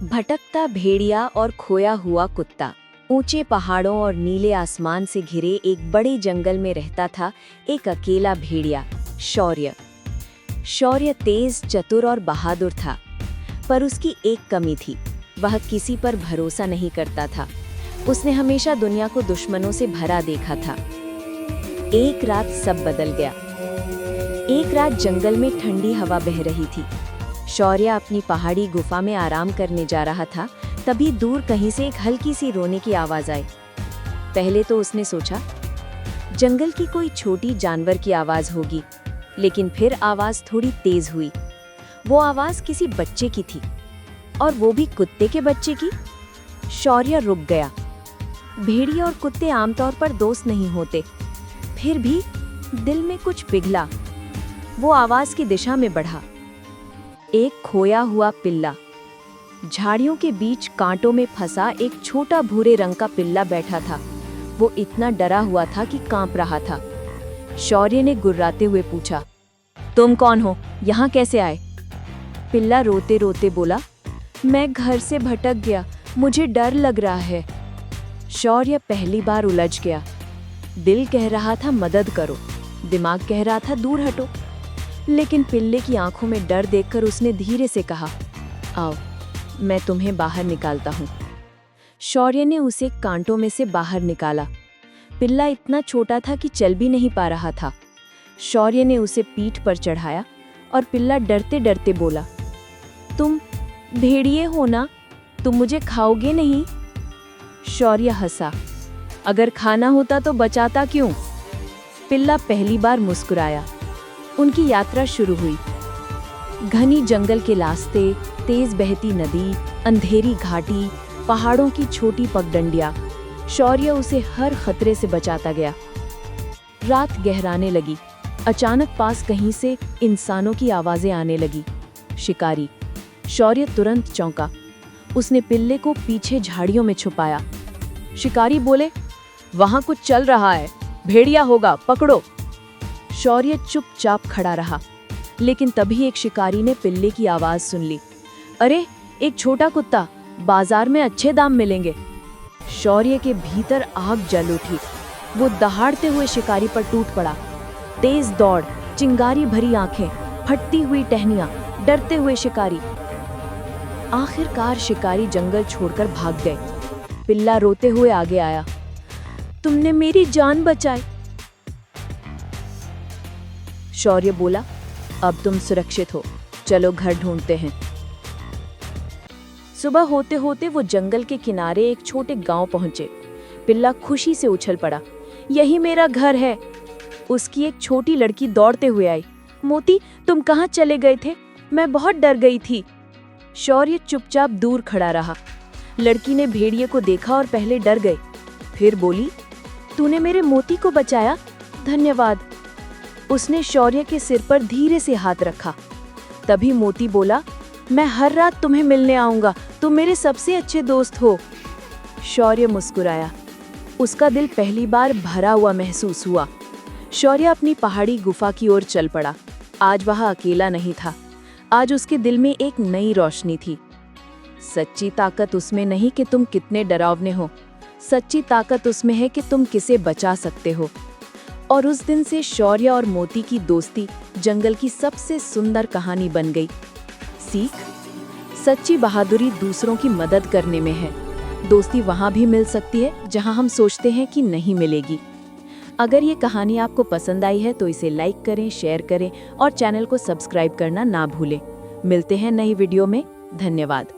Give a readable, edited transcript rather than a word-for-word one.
भटकता भेड़िया और खोया हुआ कुत्ता। ऊंचे पहाड़ों और नीले आसमान से घिरे एक बड़े जंगल में रहता था एक अकेला भेड़िया, शौर्य। शौर्य तेज, चतुर और बहादुर था, पर उसकी एक कमी थी, वह किसी पर भरोसा नहीं करता था। उसने हमेशा दुनिया को दुश्मनों से भरा देखा था। एक रात सब बदल गया। एक रात जंगल में ठंडी हवा बह रही थी। शौर्य अपनी पहाड़ी गुफा में आराम करने जा रहा था, तभी दूर कहीं से एक हल्की सी रोने की आवाज आई। पहले तो उसने सोचा जंगल की कोई छोटी जानवर की आवाज होगी, लेकिन फिर आवाज थोड़ी तेज हुई। वो आवाज किसी बच्चे की थी, और वो भी कुत्ते के बच्चे की। शौर्य रुक गया। भेड़िए और कुत्ते आमतौर पर दोस्त नहीं होते, फिर भी दिल में कुछ पिघला। वो आवाज की दिशा में बढ़ा। एक खोया हुआ पिल्ला। झाड़ियों के बीच कांटों में फंसा एक छोटा भूरे रंग का पिल्ला बैठा था। वो इतना डरा हुआ था कि कांप रहा था। शौर्य ने गुर्राते हुए पूछा, तुम कौन हो? यहाँ कैसे आए? पिल्ला रोते रोते बोला, मैं घर से भटक गया, मुझे डर लग रहा है। शौर्य पहली बार उलझ गया। दिल कह रहा था मदद करो, दिमाग कह रहा था दूर हटो। लेकिन पिल्ले की आंखों में डर देखकर उसने धीरे से कहा, आओ, मैं तुम्हें बाहर निकालता हूँ। शौर्य ने उसे कांटों में से बाहर निकाला। पिल्ला इतना छोटा था कि चल भी नहीं पा रहा था। शौर्य ने उसे पीठ पर चढ़ाया और पिल्ला डरते डरते बोला, तुम भेड़िए हो ना? तुम मुझे खाओगे नहीं? शौर्य हंसा, अगर खाना होता तो बचाता क्यों? पिल्ला पहली बार मुस्कुराया। उनकी यात्रा शुरू हुई। घनी जंगल के रास्ते, तेज बहती नदी, अंधेरी घाटी, पहाड़ों की छोटी पगडंडियां। शौर्य उसे हर खतरे से बचाता गया। रात गहराने लगी। अचानक पास कहीं से इंसानों की आवाजें आने लगी। शिकारी। शौर्य तुरंत चौंका। उसने पिल्ले को पीछे झाड़ियों में छुपाया। शिकारी बोले, वहां कुछ चल रहा है, भेड़िया होगा, पकड़ो। शौर्य चुपचाप खड़ा रहा, लेकिन तभी एक शिकारी ने पिल्ले की आवाज सुन ली। अरे, एक छोटा कुत्ता, बाजार में अच्छे दाम मिलेंगे। शौर्य के भीतर आग जल उठी। वो दहाड़ते हुए शिकारी पर टूट पड़ा। तेज दौड़, चिंगारी भरी आंखें, फटती हुई टहनियां, डरते हुए शिकारी। आखिरकार शिकारी जंगल छोड़कर भाग गए। पिल्ला रोते हुए आगे आया, तुमने मेरी जान बचाई। शौर्य बोला, अब तुम सुरक्षित हो, चलो घर ढूंढते हैं। सुबह होते होते वो जंगल के किनारे एक छोटे गांव पहुंचे। पिल्ला खुशी से उछल पड़ा, यही मेरा घर है। उसकी एक छोटी लड़की दौड़ते हुए आई, मोती, तुम कहाँ चले गए थे? मैं बहुत डर गई थी। शौर्य चुपचाप दूर खड़ा रहा। लड़की ने भेड़िए को देखा और पहले डर गई, फिर बोली, तूने मेरे मोती को बचाया, धन्यवाद। उसने शौर्य के सिर पर धीरे से हाथ रखा। तभी मोती बोला, मैं हर रात तुम्हें मिलने आऊंगा, तुम मेरे सबसे अच्छे दोस्त हो। शौर्य मुस्कुराया। उसका दिल पहली बार भरा हुआ महसूस हुआ। शौर्य अपनी पहाड़ी गुफा की ओर चल पड़ा। आज वह अकेला नहीं था। आज उसके दिल में एक नई रोशनी थी। सच्ची ताकत उसमें नहीं कि तुम कितने डरावने हो, सच्ची ताकत उसमें है कि तुम किसे बचा सकते हो। और उस दिन से शौर्य और मोती की दोस्ती जंगल की सबसे सुंदर कहानी बन गई। सीख, सच्ची बहादुरी दूसरों की मदद करने में है। दोस्ती वहाँ भी मिल सकती है जहाँ हम सोचते हैं कि नहीं मिलेगी। अगर ये कहानी आपको पसंद आई है तो इसे लाइक करें, शेयर करें और चैनल को सब्सक्राइब करना ना भूलें। मिलते हैं नई वीडियो में। धन्यवाद।